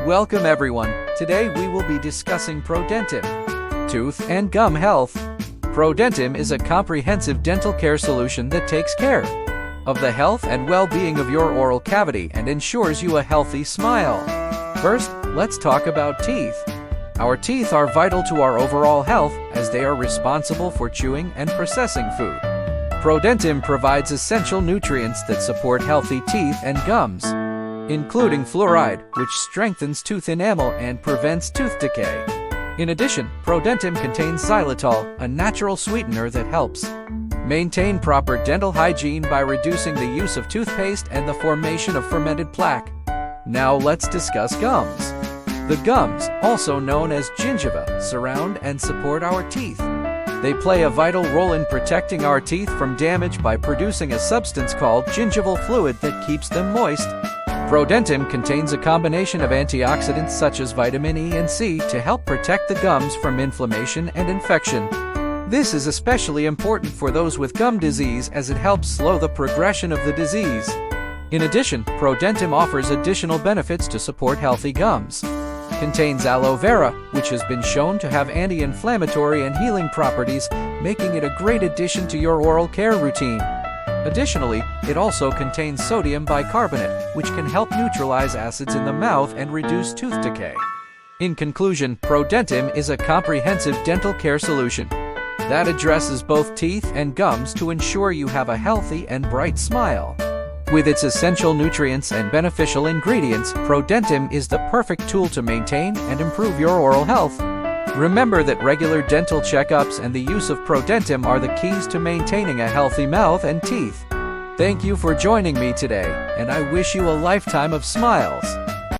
Welcome everyone. Today we will be discussing ProDentim, tooth and gum health. ProDentim is a comprehensive dental care solution that takes care of the health and well-being of your oral cavity and ensures you a healthy smile. First, let's talk about teeth. Our teeth are vital to our overall health as they are responsible for chewing and processing food. ProDentim provides essential nutrients that support healthy teeth and gums, including fluoride, which strengthens tooth enamel and prevents tooth decay. In addition, ProDentim contains xylitol, a natural sweetener that helps maintain proper dental hygiene by reducing the use of toothpaste and the formation of fermented plaque. Now let's discuss gums. The gums, also known as gingiva, surround and support our teeth. They play a vital role in protecting our teeth from damage by producing a substance called gingival fluid that keeps them moist. ProDentim contains a combination of antioxidants such as vitamin E and C to help protect the gums from inflammation and infection. This is especially important for those with gum disease as it helps slow the progression of the disease. In addition, ProDentim offers additional benefits to support healthy gums. Contains aloe vera, which has been shown to have anti-inflammatory and healing properties, making it a great addition to your oral care routine. Additionally, it also contains sodium bicarbonate, which can help neutralize acids in the mouth and reduce tooth decay. In conclusion, ProDentim is a comprehensive dental care solution that addresses both teeth and gums to ensure you have a healthy and bright smile. With its essential nutrients and beneficial ingredients, ProDentim is the perfect tool to maintain and improve your oral health. Remember that regular dental checkups and the use of ProDentim are the keys to maintaining a healthy mouth and teeth. Thank you for joining me today, and I wish you a lifetime of smiles.